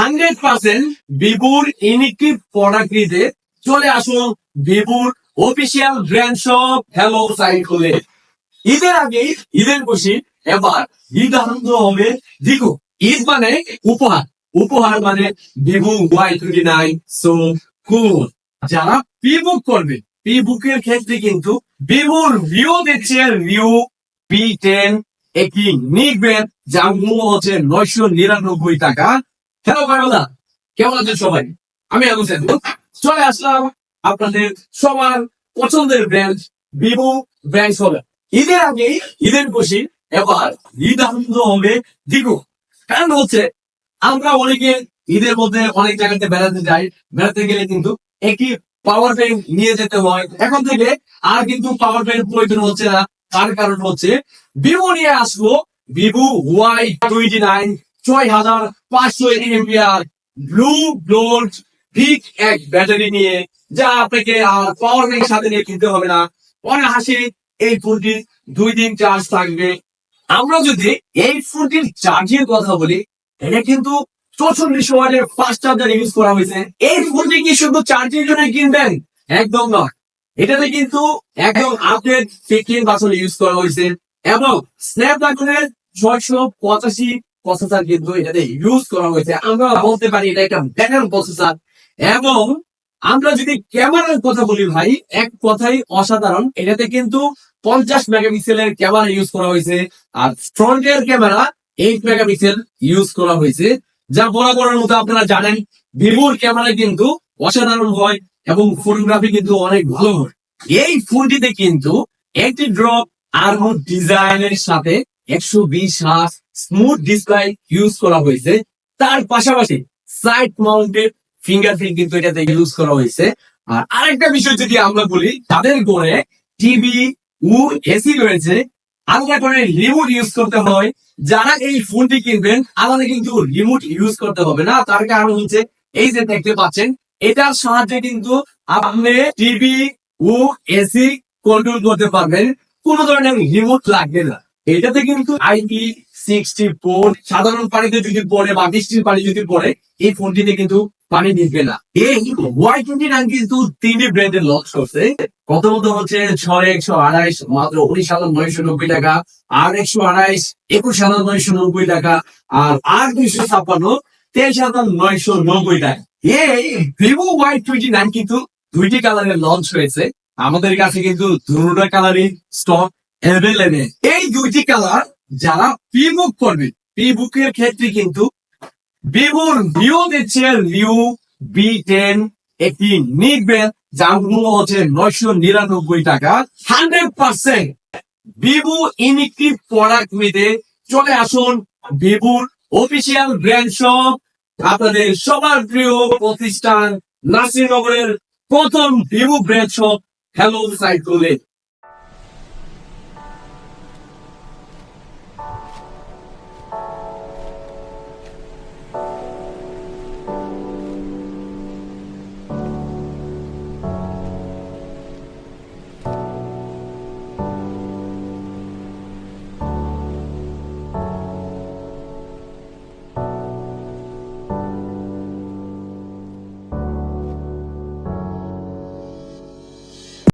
100% ভিভোর unique product নিতে চলে আসুন ভিভোর অফিসিয়াল ব্র্যান্ড শপ হ্যালো সাইকেলে। ঈদের আগে ঈদের খুশি, এবার ঈদ আনন্দ হবে দ্বিগুণ। ঈদ মানে উপহার, উপহার মানে ভিভো Y29 সো কুল। যারা প্রি বুক করবে, প্রি বুকের ক্ষেত্রে কিন্তু ভিভোর ভিও দিচ্ছে ভিও P10 একটি নিকবেন, যার মূল্য হচ্ছে 999 টাকা। হ্যালো ভাইরা, কেমন আছেন সবাই? আমি আবু সাইদ চলে আসলাম আপনাদের সবার পছন্দের ব্র্যান্ড ভিভো ব্র্যান্ড হবে। ঈদের আগে ঈদের খুশি, এবার ঈদ আনন্দ হবে দ্বিগুণ। কারণ হচ্ছে আমরা অনেকে ঈদের মধ্যে অনেক জায়গাতে বেড়াতে যাই, বেড়াতে গেলে কিন্তু একটি পাওয়ার ব্যাংক নিয়ে যেতে হয়। এখন থেকে আর কিন্তু পাওয়ার ব্যাংক প্রয়োজন হচ্ছে না। তার কারণ হচ্ছে ভিভো নিয়ে আসলো ভিভো Y29 6500 ব্লু গোল্ড ঠিক এক ব্যাটারি নিয়ে, যা আপনাকে আর পাওয়ার ব্যাংক সাথে নিয়ে কিনতে হবে না। অনায়াসে এই ফোনটি 2 দিন চার্জ থাকবে। আমরা যদি এই ফোনটির চার্জের কথা বলি, এটা কিন্তু 44 ওয়াটের ফাস্ট চার্জার ইউজ করা হয়েছে। এই ফোনটি কি শুধু চার্জের জন্য কিনবেন? একদম নয়, এটাতে কিন্তু একদম আপডেট 15 ভার্সন ইউজ করা হয়েছে এবং স্ন্যাপড্রাগনের 685 প্রসেসর কিন্তু এটাতে ইউজ করা হয়েছে। আমরা বলতে পারি এটা একটা ব্যাটার প্রসেসর। এবং আমরা যদি ক্যামেরার কথা বলি ভাই, এক কথাই অসাধারণ। এটাতে কিন্তু 50 মেগাপিক্সেলের ক্যামেরা ইউজ করা হয়েছে, আর ফ্রন্টের ক্যামেরা 8 মেগাপিক্সেল ইউজ করা হয়েছে। যা বরাবরের মতো আপনারা জানেন, ভিভোর ক্যামেরা কিন্তু অসাধারণ হয় এবং ফটোগ্রাফি কিন্তু অনেক ভালো হয়। এই ফোনটিতে কিন্তু একটি ড্রপ আর্মর ডিজাইনের সাথে 120 হার্জ স্মুথ ডিসপ্লে ইউজ করা হয়েছে। তার পাশাপাশি সাইড মাউন্টেড ফিঙ্গারপ্রিন্ট কিন্তু এটাতে ইউজ করা হয়েছে। আর আরেকটা বিষয় যদি আমরা বলি, তাদের ঘরে টিভি ও এসি রয়েছে, আলাদা করে রিমোট ইউজ করতে হয়। যারা এই ফোনটি কিনবেন, আলাদা কিন্তু রিমোট ইউজ করতে হবে না। তার কারণ হচ্ছে এই যে দেখতে পাচ্ছেন, এটার সাহায্যে কিন্তু আপনি টিভি ও এসি কন্ট্রোল করতে পারবেন, কোনো ধরনের রিমোট লাগবে না। এটাতে কিন্তু IP64 সাধারণ পানিতে যদি পড়ে বা বৃষ্টির পানি যদি পড়ে, এই ফোনটিতে কিন্তু পানি দিবে না। এই Y29 কিন্তু 3টি ব্র্যান্ডে লঞ্চ করছে। প্রথমত হচ্ছে 128 মাত্র 19,990 টাকা, আর 128 21,990 টাকা, আর 256 23,990 টাকা। এই ভিভো Y29 কিন্তু 2টি কালারে লঞ্চ হয়েছে। আমাদের কাছে কিন্তু দুটো কালারই স্টক অ্যাভেলেবেল। এই 2টি কালার যারা প্রি বুক করবে, প্রি বুকের ক্ষেত্রে কিন্তু ভিভোর ভিও দিচ্ছে ভিও B10 একটি নিকবেন, যার মূল্য হচ্ছে 999 টাকা। 100% ভিভো ইউনিক প্রোডাক্ট নিতে চলে আসুন ভিভোর অফিসিয়াল ব্র্যান্ড শপ, আপনাদের সবার প্রিয় প্রতিষ্ঠান নাসিরনগরের প্রথম ভিভো ব্র্যান্ড শপ হ্যালো সাইকেলে।